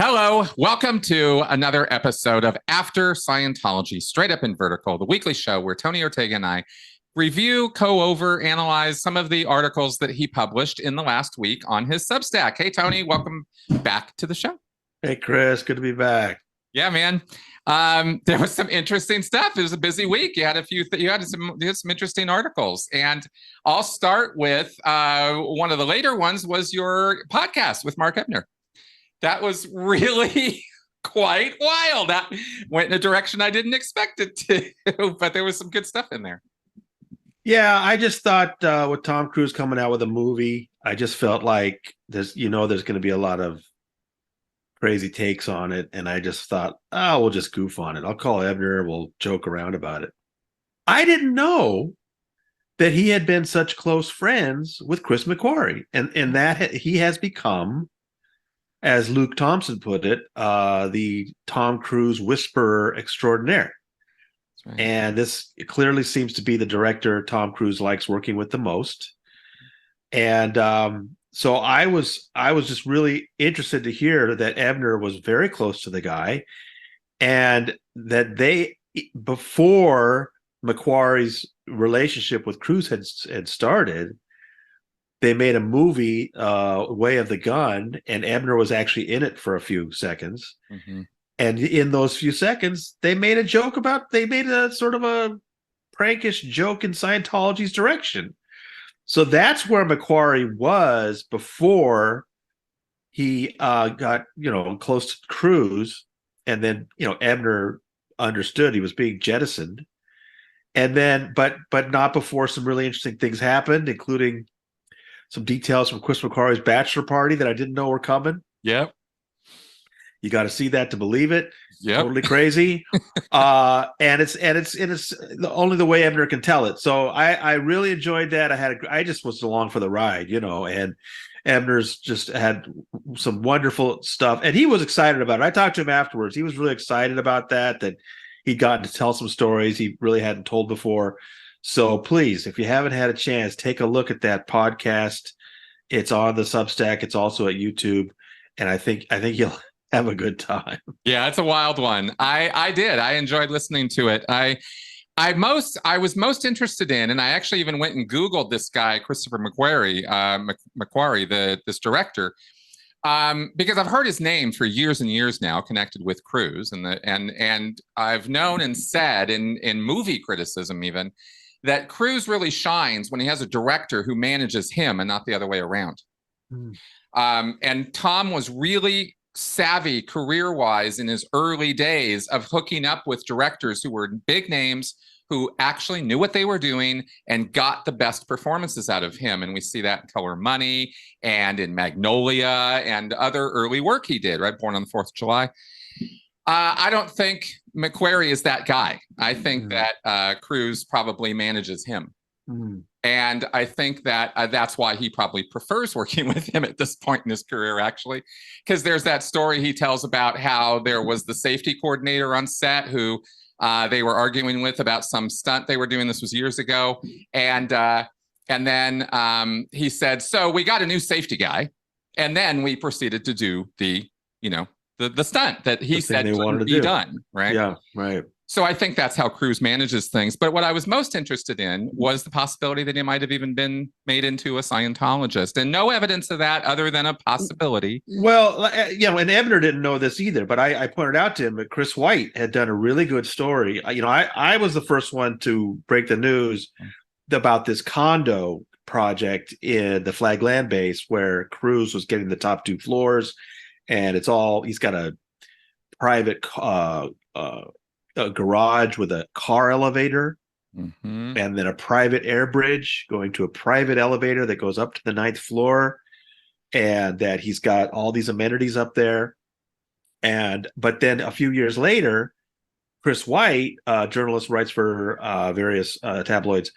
Hello, welcome to another episode of After Scientology, Straight Up and Vertical, the weekly show where Tony Ortega and I review, analyze some of the articles that he published in the last week on his Substack. Hey, Tony, welcome back to the show. Hey, Chris, good to be back. Yeah, man. There was some interesting stuff. It was a busy week. You had some interesting articles, and I'll start with one of the later ones was your podcast with Mark Ebner. That was really quite wild. That went in a direction I didn't expect it to, but there was some good stuff in there. Yeah, I just thought with Tom Cruise coming out with a movie, I just felt like there's going to be a lot of crazy takes on it. And I just thought, we'll just goof on it. I'll call Ebner. We'll joke around about it. I didn't know that he had been such close friends with Chris McQuarrie, and that he has become, as Luke Thompson put it, the Tom Cruise whisperer extraordinaire. Right. And this clearly seems to be the director Tom Cruise likes working with the most. And so I was just really interested to hear that Ebner was very close to the guy, and that before McQuarrie's relationship with Cruise had started, they made a movie, Way of the Gun, and Ebner was actually in it for a few seconds. Mm-hmm. And in those few seconds, they made a sort of a prankish joke in Scientology's direction. So that's where McQuarrie was before he got, close to Cruise. And then, Ebner understood he was being jettisoned. And then, but not before some really interesting things happened, including some details from Chris McQuarrie's bachelor party that I didn't know were coming. Yep. You got to see that to believe it. Yep. Totally crazy. And it's only the way Ebner can tell it. So I really enjoyed that. I just was along for the ride, and Ebner's just had some wonderful stuff, and he was excited about it. I talked to him afterwards. He was really excited about that he'd gotten to tell some stories he really hadn't told before. So please, if you haven't had a chance, take a look at that podcast. It's on the Substack. It's also at YouTube. And I think you'll have a good time. Yeah, it's a wild one. I did. I enjoyed listening to it. I was most interested in, and I actually even went and Googled this guy, Christopher McQuarrie, this director, because I've heard his name for years and years now, connected with Cruise, and I've known and said in movie criticism even that Cruise really shines when he has a director who manages him and not the other way around. Mm. And Tom was really savvy career-wise in his early days of hooking up with directors who were big names, who actually knew what they were doing and got the best performances out of him. And we see that in Color Money and in Magnolia and other early work he did, right? Born on the 4th of July. I don't think McQuarrie is that guy. I think that Cruise probably manages him. Mm. And I think that that's why he probably prefers working with him at this point in his career, actually, because there's that story he tells about how there was the safety coordinator on set who they were arguing with about some stunt they were doing. This was years ago. And then he said, so we got a new safety guy. And then we proceeded to do the stunt that he said couldn't be done, right? Yeah, right. So I think that's how Cruise manages things. But what I was most interested in was the possibility that he might have even been made into a Scientologist, and no evidence of that other than a possibility. Well, and Ebner didn't know this either, but I pointed out to him that Chris White had done a really good story. I was the first one to break the news about this condo project in the Flag Land base where Cruise was getting the top 2 floors. And he's got a private a garage with a car elevator, mm-hmm. and then a private air bridge going to a private elevator that goes up to the 9th floor, and that he's got all these amenities up there. But then a few years later, Chris White, journalist, writes for various tabloids,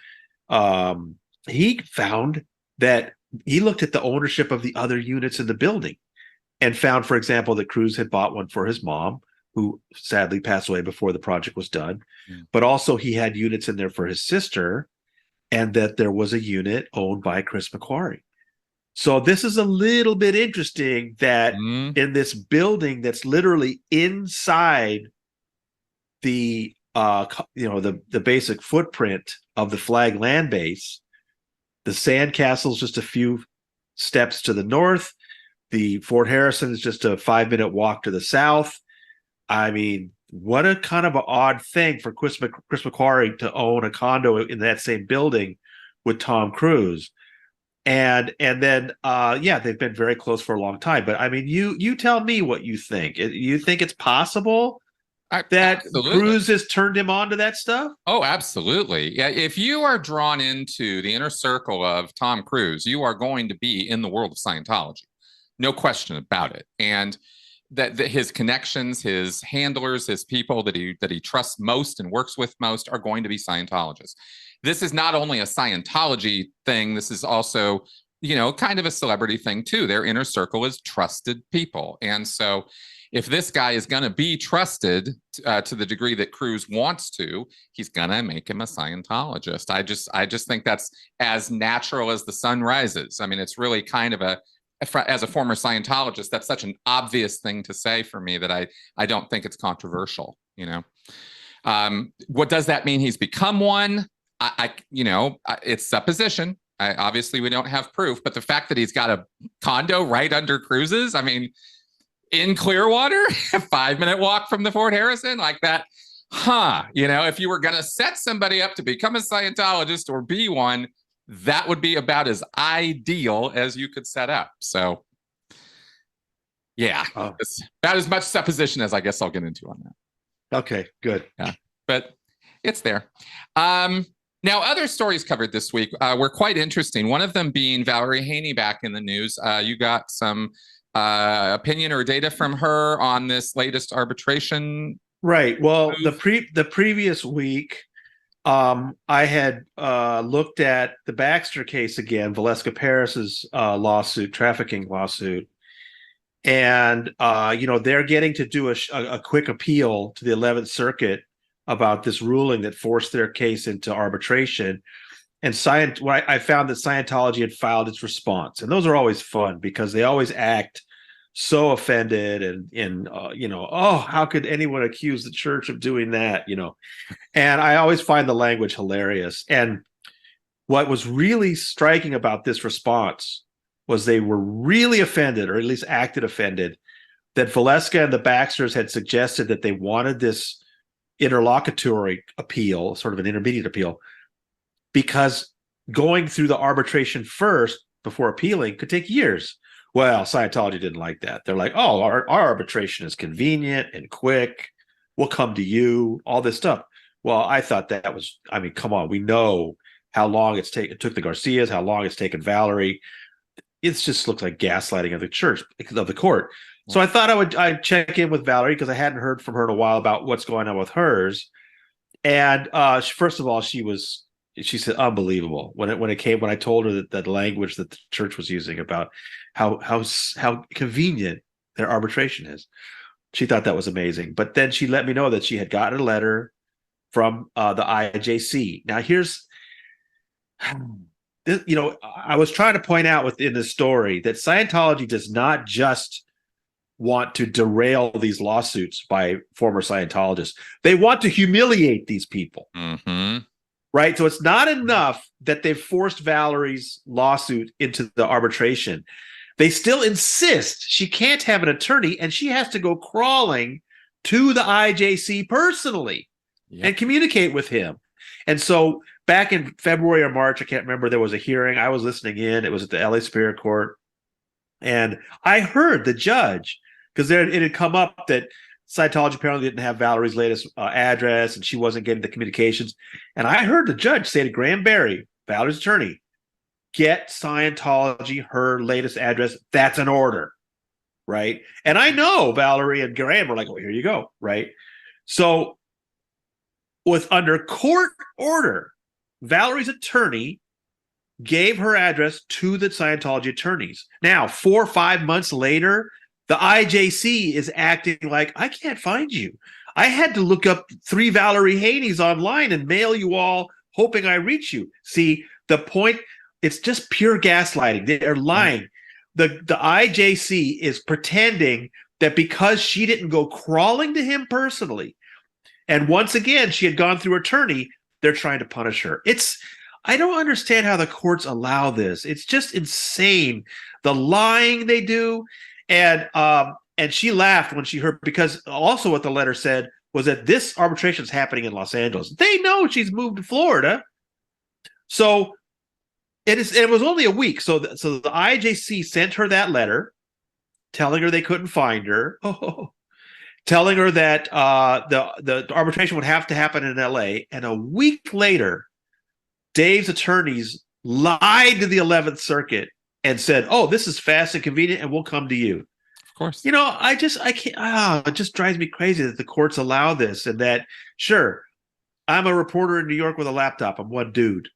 he found that he looked at the ownership of the other units in the building and found, for example, that Cruise had bought one for his mom, who sadly passed away before the project was done. Mm. But also he had units in there for his sister, and that there was a unit owned by Chris McQuarrie. So this is a little bit interesting that Mm, in this building that's literally inside the the basic footprint of the Flag Land Base, the sandcastle's just a few steps to the north. The Fort Harrison is just a 5-minute walk to the south. I mean, what a kind of an odd thing for Chris McQuarrie to own a condo in that same building with Tom Cruise. And then yeah, they've been very close for a long time. But I mean, you tell me what you think. You think it's possible that absolutely. Cruise has turned him on to that stuff? Oh, absolutely. Yeah, if you are drawn into the inner circle of Tom Cruise, you are going to be in the world of Scientology. No question about it. And that his connections, his handlers, his people that he trusts most and works with most are going to be Scientologists. This is not only a Scientology thing, this is also, kind of a celebrity thing too. Their inner circle is trusted people. And so if this guy is going to be trusted to the degree that Cruise wants to, he's going to make him a Scientologist. I just think that's as natural as the sun rises. I mean, it's really kind of as a former Scientologist, that's such an obvious thing to say for me that I don't think it's controversial. What does that mean? He's become one. It's supposition. Obviously, we don't have proof, but the fact that he's got a condo right under Cruise's, I mean, in Clearwater, a 5-minute walk from the Fort Harrison, like that. If you were going to set somebody up to become a Scientologist or be one, that would be about as ideal as you could set up. So, yeah, it's about as much supposition as I guess I'll get into on that. Okay, good. Yeah, but it's there. Now, other stories covered this week were quite interesting. One of them being Valerie Haney back in the news. You got some opinion or data from her on this latest arbitration? Right. Well, the previous week, I had looked at the Baxter case again, Valeska Paris's trafficking lawsuit, and they're getting to do a quick appeal to the 11th Circuit about this ruling that forced their case into arbitration. And I found that Scientology had filed its response, and those are always fun because they always act so offended and oh, how could anyone accuse the church of doing that? And I always find the language hilarious. And what was really striking about this response was they were really offended, or at least acted offended, that Valeska and the Baxters had suggested that they wanted this interlocutory appeal, sort of an intermediate appeal, because going through the arbitration first before appealing could take years. Well, Scientology didn't like that. They're like, oh, our arbitration is convenient and quick. We'll come to you, all this stuff. Well, I thought that was, I mean, come on. We know how long it took the Garcias, how long it's taken Valerie. It just looks like gaslighting of the church, of the court. So I thought I'd check in with Valerie because I hadn't heard from her in a while about what's going on with hers. And first of all, she said unbelievable when I told her that the language that the church was using about how convenient their arbitration is. She thought that was amazing. But then she let me know that she had gotten a letter from the IJC. Now here's I was trying to point out within the story that Scientology does not just want to derail these lawsuits by former Scientologists. They want to humiliate these people. Mm-hmm. Right? So it's not enough that they've forced Valerie's lawsuit into the arbitration. They still insist she can't have an attorney, and she has to go crawling to the IJC personally and communicate with him. And so back in February or March, I can't remember, there was a hearing. I was listening in. It was at the LA Superior Court. And I heard the judge, because it had come up that Scientology apparently didn't have Valerie's latest address, and she wasn't getting the communications. And I heard the judge say to Graham Barry, Valerie's attorney, get Scientology her latest address. That's an order, right? And I know Valerie and Graham were like, well, here you go, right? So with under court order, Valerie's attorney gave her address to the Scientology attorneys. Now, 4 or 5 months later, the IJC is acting like, I can't find you. I had to look up 3 Valerie Haneys online and mail you all, hoping I reach you. See, the point It's just pure gaslighting. They're lying. The IJC is pretending that because she didn't go crawling to him personally, and once again she had gone through her attorney, they're trying to punish her. I don't understand how the courts allow this. It's just insane, the lying they do. And she laughed when she heard, because also what the letter said was that this arbitration is happening in Los Angeles. They know she's moved to Florida. So it was only a week. So the IJC sent her that letter telling her they couldn't find her. Telling her that the arbitration would have to happen in LA. And a week later, Dave's attorneys lied to the 11th Circuit and said, "Oh, this is fast and convenient, and we'll come to you." Of course. I can't. It just drives me crazy that the courts allow this, and that, sure, I'm a reporter in New York with a laptop. I'm one dude,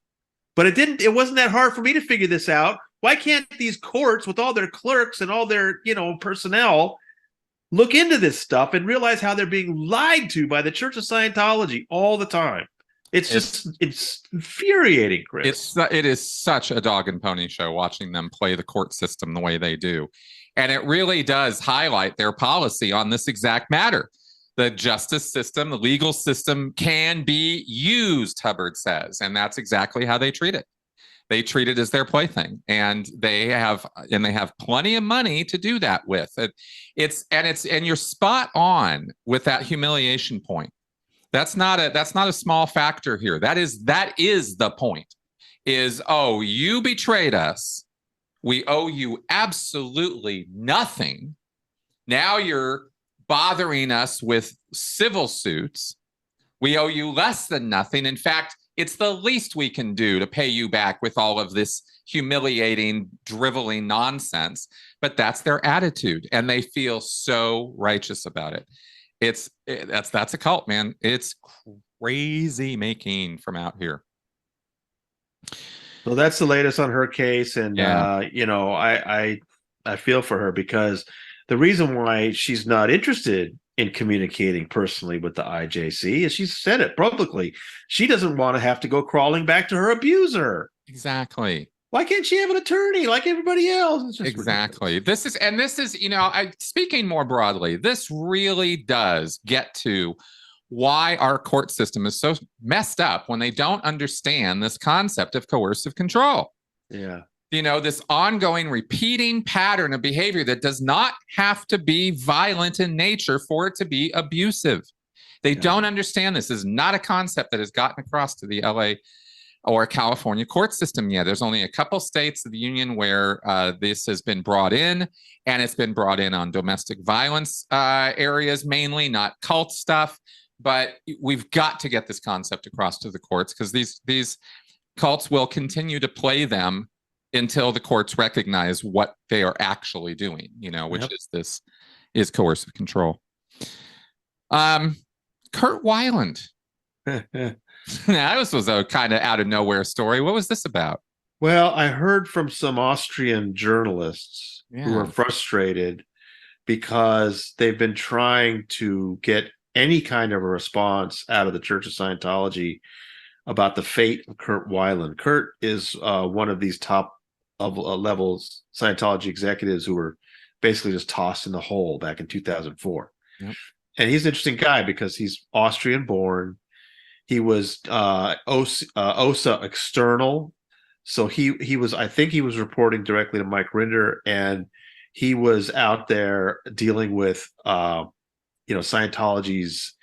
but it wasn't that hard for me to figure this out. Why can't these courts, with all their clerks and all their personnel, look into this stuff and realize how they're being lied to by the Church of Scientology all the time? It's infuriating, Chris. It is such a dog and pony show watching them play the court system the way they do. And it really does highlight their policy on this exact matter. The justice system, the legal system can be used, Hubbard says, and that's exactly how they treat it. They treat it as their plaything, and they have plenty of money to do that with. And you're spot on with that humiliation point. That's not a small factor here. That is the point. You betrayed us. We owe you absolutely nothing. Now you're bothering us with civil suits. We owe you less than nothing. In fact, it's the least we can do to pay you back with all of this humiliating, driveling nonsense. But that's their attitude, and they feel so righteous about it. That's a cult, man. It's crazy making from out here. So that's the latest on her case, and yeah. I feel for her, because the reason why she's not interested in communicating personally with the IJC is she's said it publicly. She doesn't want to have to go crawling back to her abuser. Exactly. Why can't she have an attorney like everybody else? It's just exactly. Ridiculous. This is, speaking more broadly, this really does get to why our court system is so messed up when they don't understand this concept of coercive control. Yeah. This ongoing repeating pattern of behavior that does not have to be violent in nature for it to be abusive. They don't understand this. This is not a concept that has gotten across to the LA or California court system yet. There's only a couple states of the union where this has been brought in, and it's been brought in on domestic violence areas mainly, not cult stuff. But we've got to get this concept across to the courts, because these cults will continue to play them until the courts recognize what they are actually doing, which is coercive control. Kurt Weiland. Now, this was a kind of out of nowhere story. What was this about? Well, I heard from some Austrian journalists who are frustrated because they've been trying to get any kind of a response out of the Church of Scientology about the fate of Kurt Weiland. Kurt is one of these top levels Scientology executives who were basically just tossed in the hole back in 2004. Yep. And he's an interesting guy because he's Austrian born. He was OSA external. So he was, I think he was reporting directly to Mike Rinder, and he was out there dealing with Scientology's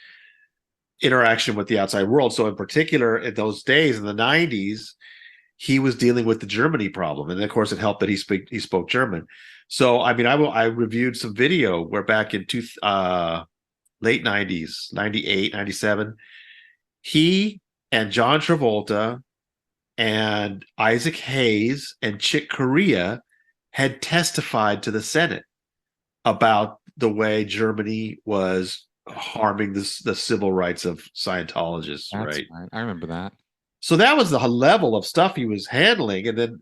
interaction with the outside world. So in particular, in those days in the 90s, he was dealing with the Germany problem. And of course, it helped that he spoke German. So, I mean, I reviewed some video where back in late 90s, 98, 97, he and John Travolta and Isaac Hayes and Chick Corea had testified to the Senate about the way Germany was harming the civil rights of Scientologists. Right? I remember that. So that was the level of stuff he was handling. And then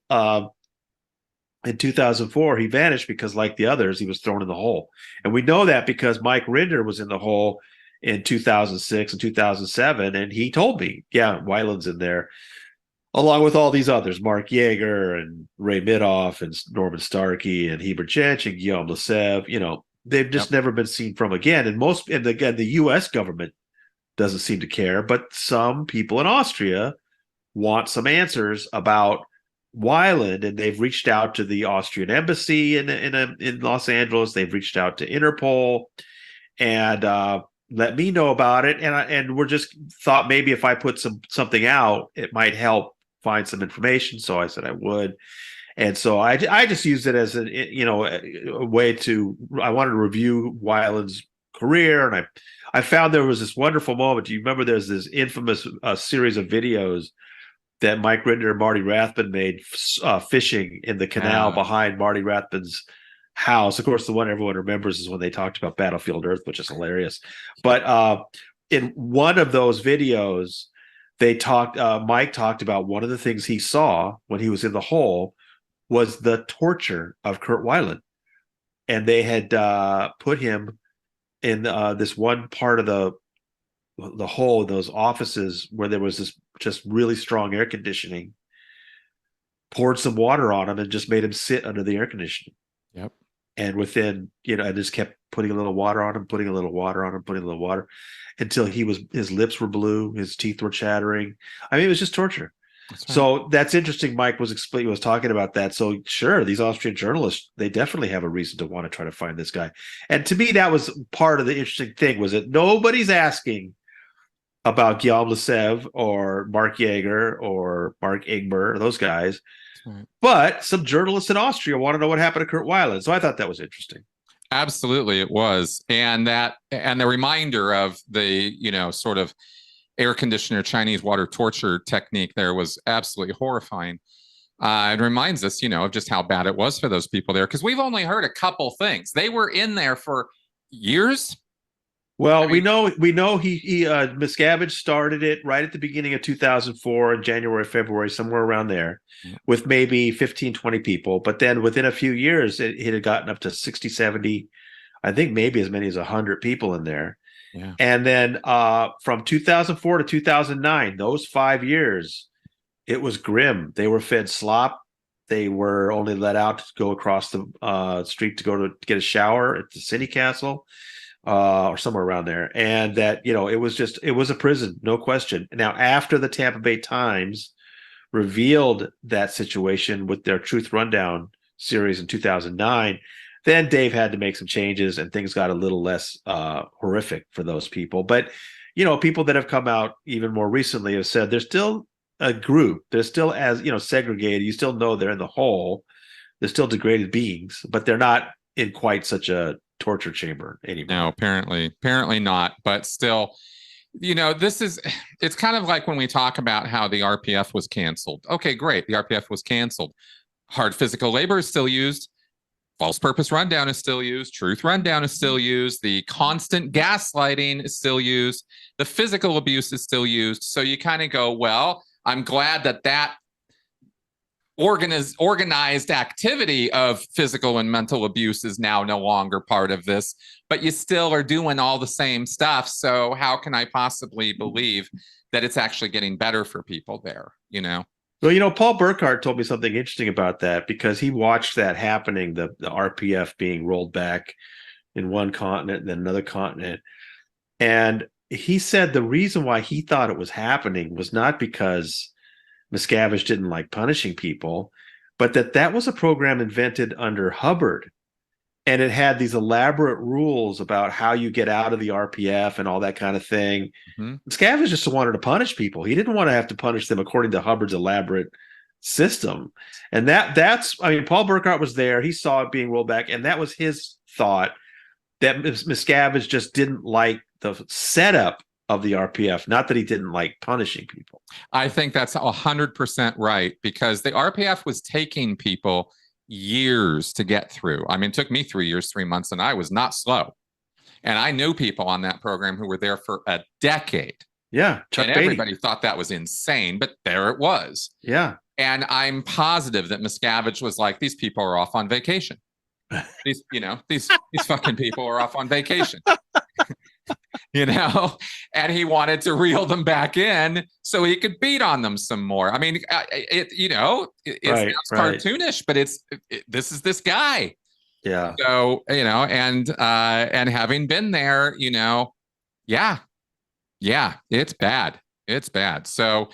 in 2004, he vanished because, like the others, he was thrown in the hole. And we know that because Mike Rinder was in the hole in 2006 and 2007. And he told me, yeah, Weiland's in there. along with all these others, Mark Yeager and Ray Midoff and Norman Starkey and Heber Jench and Guillaume Lesev. They've just never been seen from again. And again, the U.S. government doesn't seem to care, but some people in Austria want some answers about Weiland, and they've reached out to the Austrian embassy in Los Angeles. They've reached out to Interpol, and let me know about it. And we're just thought maybe if I put something out, it might help find some information. So I said I would. And so I just used it as a way to, I wanted to review Weiland's career. And I found there was this wonderful moment. Do you remember there's this infamous series of videos that Mike Rittner and Marty Rathbun made fishing in the canal behind Marty Rathbun's house? Of course, the one everyone remembers is when they talked about Battlefield Earth, which is hilarious. But in one of those videos, Mike talked about one of the things he saw when he was in the hole was the torture of Kurt Weiland. And they had put him in this one part of the hole, those offices where there was this just really strong air conditioning, poured some water on him and just made him sit under the air conditioning. Yep. And within, I just kept putting a little water on him, putting a little water on him, putting a little water until his lips were blue, his teeth were chattering. I mean, it was just torture. That's right. So that's interesting. Mike was talking about that. So sure, these Austrian journalists, they definitely have a reason to want to try to find this guy. And to me, that was part of the interesting thing, was that nobody's asking about Guillaume Lesev or Mark Yeager or Mark Ingber, those guys. Right. But some journalists in Austria want to know what happened to Kurt Weiland. So I thought that was interesting. Absolutely, it was. And the reminder of the, sort of air conditioner Chinese water torture technique there was absolutely horrifying. It reminds us, of just how bad it was for those people there, because we've only heard a couple things. They were in there for years. Well, we know he Miscavige started it right at the beginning of 2004 in January, February, somewhere around there, with maybe 15, 20 people. But then within a few years, it had gotten up to 60, 70, I think maybe as many as 100 people in there. Yeah. And then from 2004 to 2009, those 5 years, it was grim. They were fed slop. They were only let out to go across the street to go to get a shower at the city castle. Or somewhere around there. And that, it was a prison, no question. Now, after the Tampa Bay Times revealed that situation with their Truth Rundown series in 2009, then Dave had to make some changes and things got a little less horrific for those people. But, people that have come out even more recently have said there's still a group. They're still segregated. You still know they're in the hole. They're still degraded beings, but they're not in quite such a torture chamber anymore. No, apparently not. But still, it's kind of like when we talk about how the RPF was canceled. Okay, great. The RPF was canceled. Hard physical labor is still used. False purpose rundown is still used. Truth rundown is still used. The constant gaslighting is still used. The physical abuse is still used. So you kind of go, well, I'm glad that organized activity of physical and mental abuse is now no longer part of this, but you still are doing all the same stuff. So how can I possibly believe that it's actually getting better for people there? Well, Paul Burkhart told me something interesting about that, because he watched that happening, the RPF being rolled back in one continent and then another continent. And he said the reason why he thought it was happening was not because Miscavige didn't like punishing people, but that was a program invented under Hubbard, and it had these elaborate rules about how you get out of the RPF and all that kind of thing. Mm-hmm. Miscavige just wanted to punish people. He didn't want to have to punish them according to Hubbard's elaborate system. And that's Paul Burkhart was there. He saw it being rolled back, and that was his thought, that Miscavige just didn't like the setup of the RPF, not that he didn't like punishing people. I think that's 100% right, because the RPF was taking people years to get through. It took me 3 years, 3 months, and I was not slow. And I knew people on that program who were there for a decade. Yeah, Chuck Beatty. Everybody thought that was insane, but there it was. Yeah. And I'm positive that Miscavige was like, these people are off on vacation. These fucking people are off on vacation. you know, and he wanted to reel them back in so he could beat on them some more. I mean, it sounds cartoonish, but this is this guy. Yeah. So, and having been there, yeah, it's bad. It's bad. So,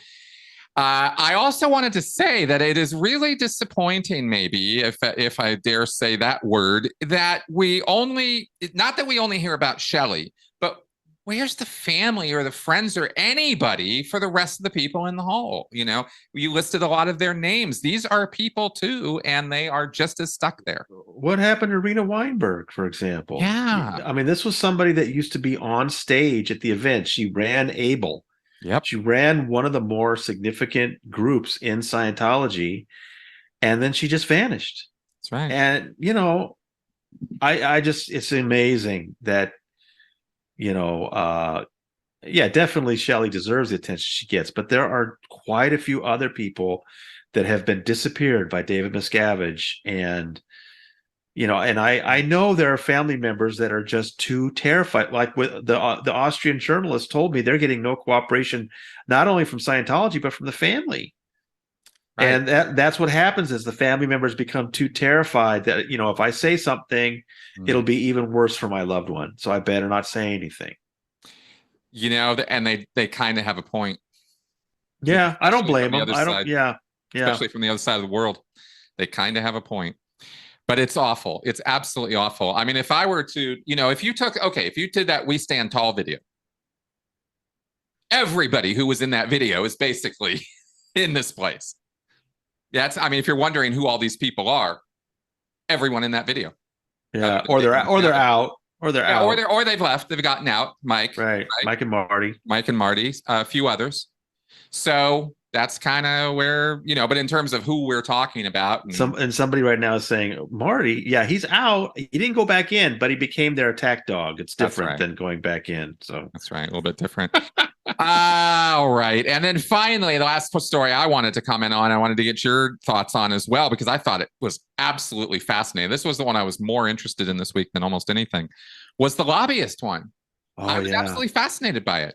I also wanted to say that it is really disappointing, maybe, if I dare say that word, that not that we only hear about Shelley, but where's the family or the friends or anybody for the rest of the people in the hall? You listed a lot of their names. These are people too, and they are just as stuck there. What happened to Rena Weinberg, for example? Yeah. I mean, this was somebody that used to be on stage at the event. She ran ABLE. Yep. She ran one of the more significant groups in Scientology, and then she just vanished. That's right. And, I just, it's amazing that, definitely Shelley deserves the attention she gets, but there are quite a few other people that have been disappeared by David Miscavige. And, and I know there are family members that are just too terrified. Like with the Austrian journalist told me, they're getting no cooperation, not only from Scientology, but from the family. Right. And that's what happens is the family members become too terrified that, if I say something, it'll be even worse for my loved one. So I better not say anything. And they kind of have a point. Yeah, I don't blame them. Especially from the other side of the world. They kind of have a point. But it's awful. It's absolutely awful. I mean, if I were to, if you did that We Stand Tall video, everybody who was in that video is basically in this place. If you're wondering who all these people are, everyone in that video. Yeah, or they're out. Or they've left. They've gotten out. Mike. Right. Mike and Marty. A few others. So that's kind of where, but in terms of who we're talking about. And somebody right now is saying, Marty, yeah, he's out. He didn't go back in, but he became their attack dog. It's different than going back in. So that's right. A little bit different. All right. And then finally, the last story I wanted to comment on, I wanted to get your thoughts on as well, because I thought it was absolutely fascinating. This was the one I was more interested in this week than almost anything, was the lobbyist one. I was absolutely fascinated by it.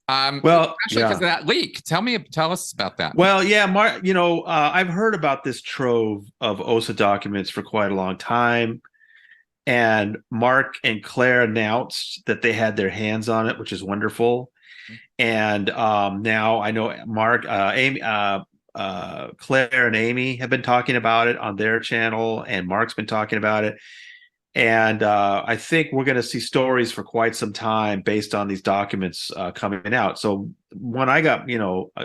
Especially because of that leak. Tell us about that. Well, yeah, Mark, I've heard about this trove of OSA documents for quite a long time. And Mark and Claire announced that they had their hands on it, which is wonderful. And now I know Mark, Amy, Claire and Amy have been talking about it on their channel, and Mark's been talking about it. And I think we're going to see stories for quite some time based on these documents coming out. So one I got,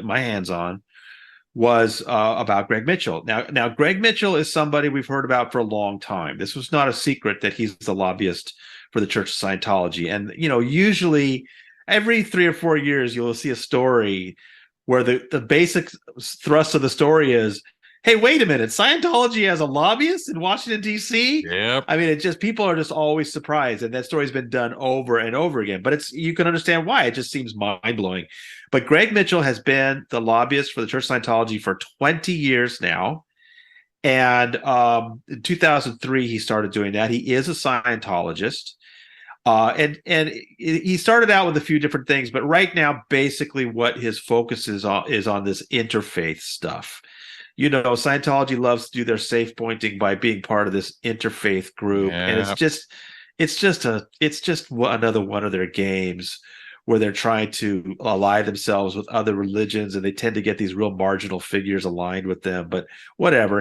my hands on was about Greg Mitchell. Now, Greg Mitchell is somebody we've heard about for a long time. This was not a secret that he's the lobbyist for the Church of Scientology. And, usually every 3 or 4 years, you'll see a story where the basic thrust of the story is, hey, wait a minute, Scientology has a lobbyist in Washington, D.C.? Yep. I mean, people are just always surprised, and that story's been done over and over again. But you can understand why. It just seems mind-blowing. But Greg Mitchell has been the lobbyist for the Church of Scientology for 20 years now. And in 2003, he started doing that. He is a Scientologist. And he started out with a few different things, but right now, basically what his focus is on this interfaith stuff. Scientology loves to do their safe pointing by being part of this interfaith group. Yeah. And it's just another one of their games where they're trying to ally themselves with other religions, and they tend to get these real marginal figures aligned with them. But whatever,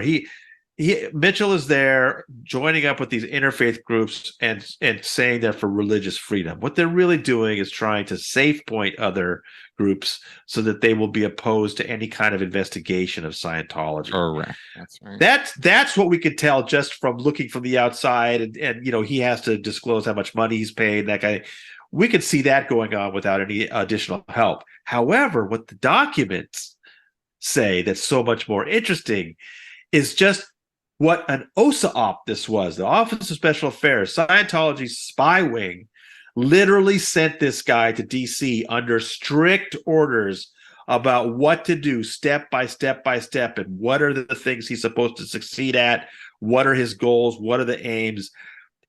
Mitchell is there joining up with these interfaith groups and saying they're for religious freedom. What they're really doing is trying to safe point other groups so that they will be opposed to any kind of investigation of Scientology. Correct. That's right. That's what we could tell just from looking from the outside. And he has to disclose how much money he's paid. That guy, we could see that going on without any additional help. However, what the documents say that's so much more interesting is just what an OSA op this was. The Office of Special Affairs, Scientology's spy wing, literally sent this guy to DC under strict orders about what to do step by step by step, and what are the things he's supposed to succeed at, what are his goals, what are the aims.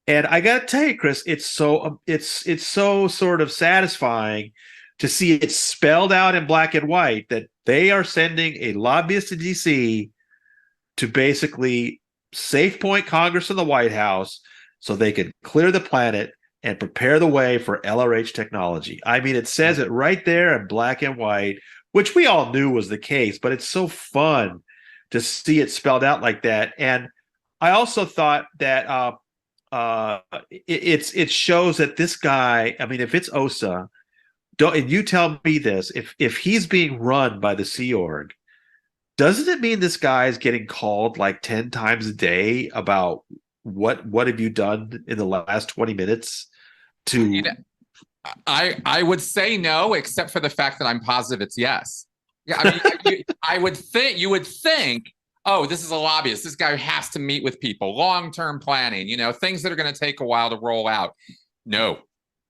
And I got to tell you, Chris, it's so sort of satisfying to see it spelled out in black and white that they are sending a lobbyist to DC to basically safe point Congress and the White House so they can clear the planet and prepare the way for LRH technology. I mean, it says it right there in black and white, which we all knew was the case, but it's so fun to see it spelled out like that. And I also thought that it shows that this guy, I mean, if it's OSA, and you tell me this, if he's being run by the Sea Org, doesn't it mean this guy is getting called like 10 times a day about what have you done in the last 20 minutes to I would say no, except for the fact that I'm positive it's yes. Yeah, I mean, you would think, oh, this is a lobbyist. This guy has to meet with people, long-term planning, things that are going to take a while to roll out. No,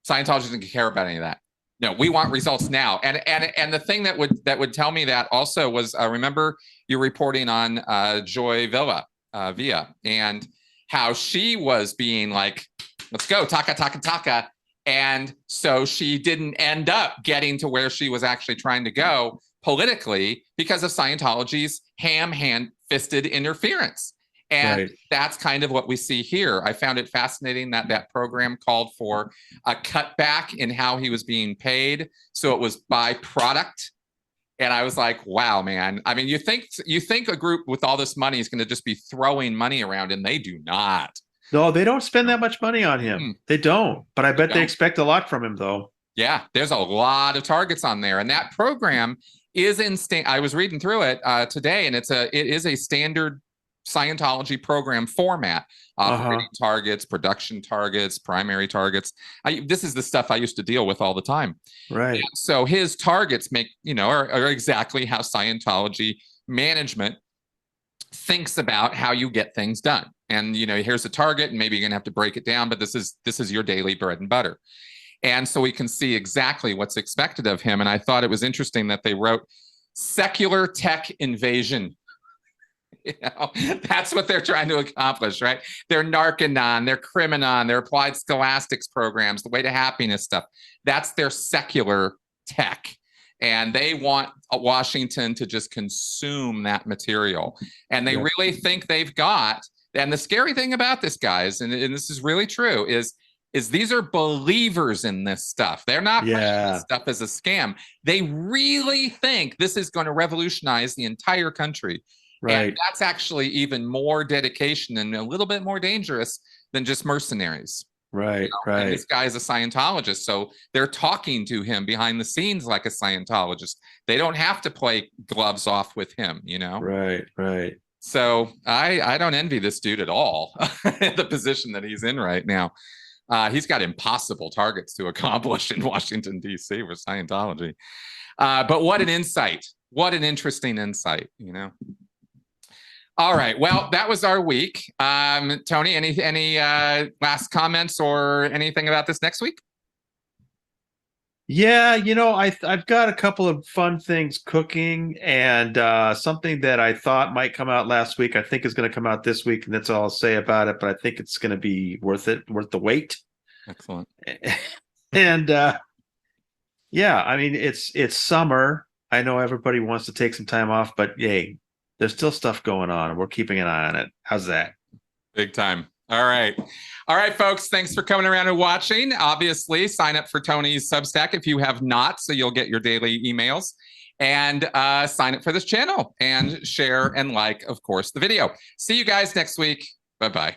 Scientology doesn't care about any of that. No, we want results now. And the thing that would tell me that also was, remember you're reporting on Joy Villa and how she was being like, let's go, taka. And so she didn't end up getting to where she was actually trying to go politically because of Scientology's hand-fisted interference. And that's kind of what we see here. I found it fascinating that that program called for a cutback in how he was being paid. So it was by product. And I was like, wow, man. I mean, you think a group with all this money is going to just be throwing money around, and they do not. No, they don't spend that much money on him. They don't. But I bet they expect a lot from him, though. Yeah, there's a lot of targets on there. And that program is I was reading through it today, and it is a standard Scientology program format, operating targets, production targets, primary targets. This is the stuff I used to deal with all the time. Right. And so his targets are exactly how Scientology management thinks about how you get things done. And, here's a target, and maybe you're going to have to break it down, but this is your daily bread and butter. And so we can see exactly what's expected of him. And I thought it was interesting that they wrote secular tech invasion. That's what they're trying to accomplish, right? Their Narcanon, their Criminon, their applied scholastics programs, the way to happiness stuff. That's their secular tech. And they want Washington to just consume that material. And they really think they've got, and the scary thing about this, guys, and this is really true, is these are believers in this stuff. They're not playing this stuff as a scam. They really think this is going to revolutionize the entire country. Right. And that's actually even more dedication and a little bit more dangerous than just mercenaries. Right, right. And this guy is a Scientologist, so they're talking to him behind the scenes like a Scientologist. They don't have to play gloves off with him, Right, right. So I don't envy this dude at all, the position that he's in right now. He's got impossible targets to accomplish in Washington, D.C. with Scientology. But what an insight. What an interesting insight, All right. Well, that was our week. Tony, any last comments or anything about this next week? Yeah, I've got a couple of fun things cooking, and something that I thought might come out last week, I think is going to come out this week, and that's all I'll say about it. But I think it's going to be worth the wait. Excellent. And yeah, I mean, it's summer. I know everybody wants to take some time off, but yay. There's still stuff going on, and we're keeping an eye on it. How's that? Big time. All right. All right, folks. Thanks for coming around and watching. Obviously, sign up for Tony's Substack if you have not, so you'll get your daily emails. And sign up for this channel and share and like, of course, the video. See you guys next week. Bye-bye.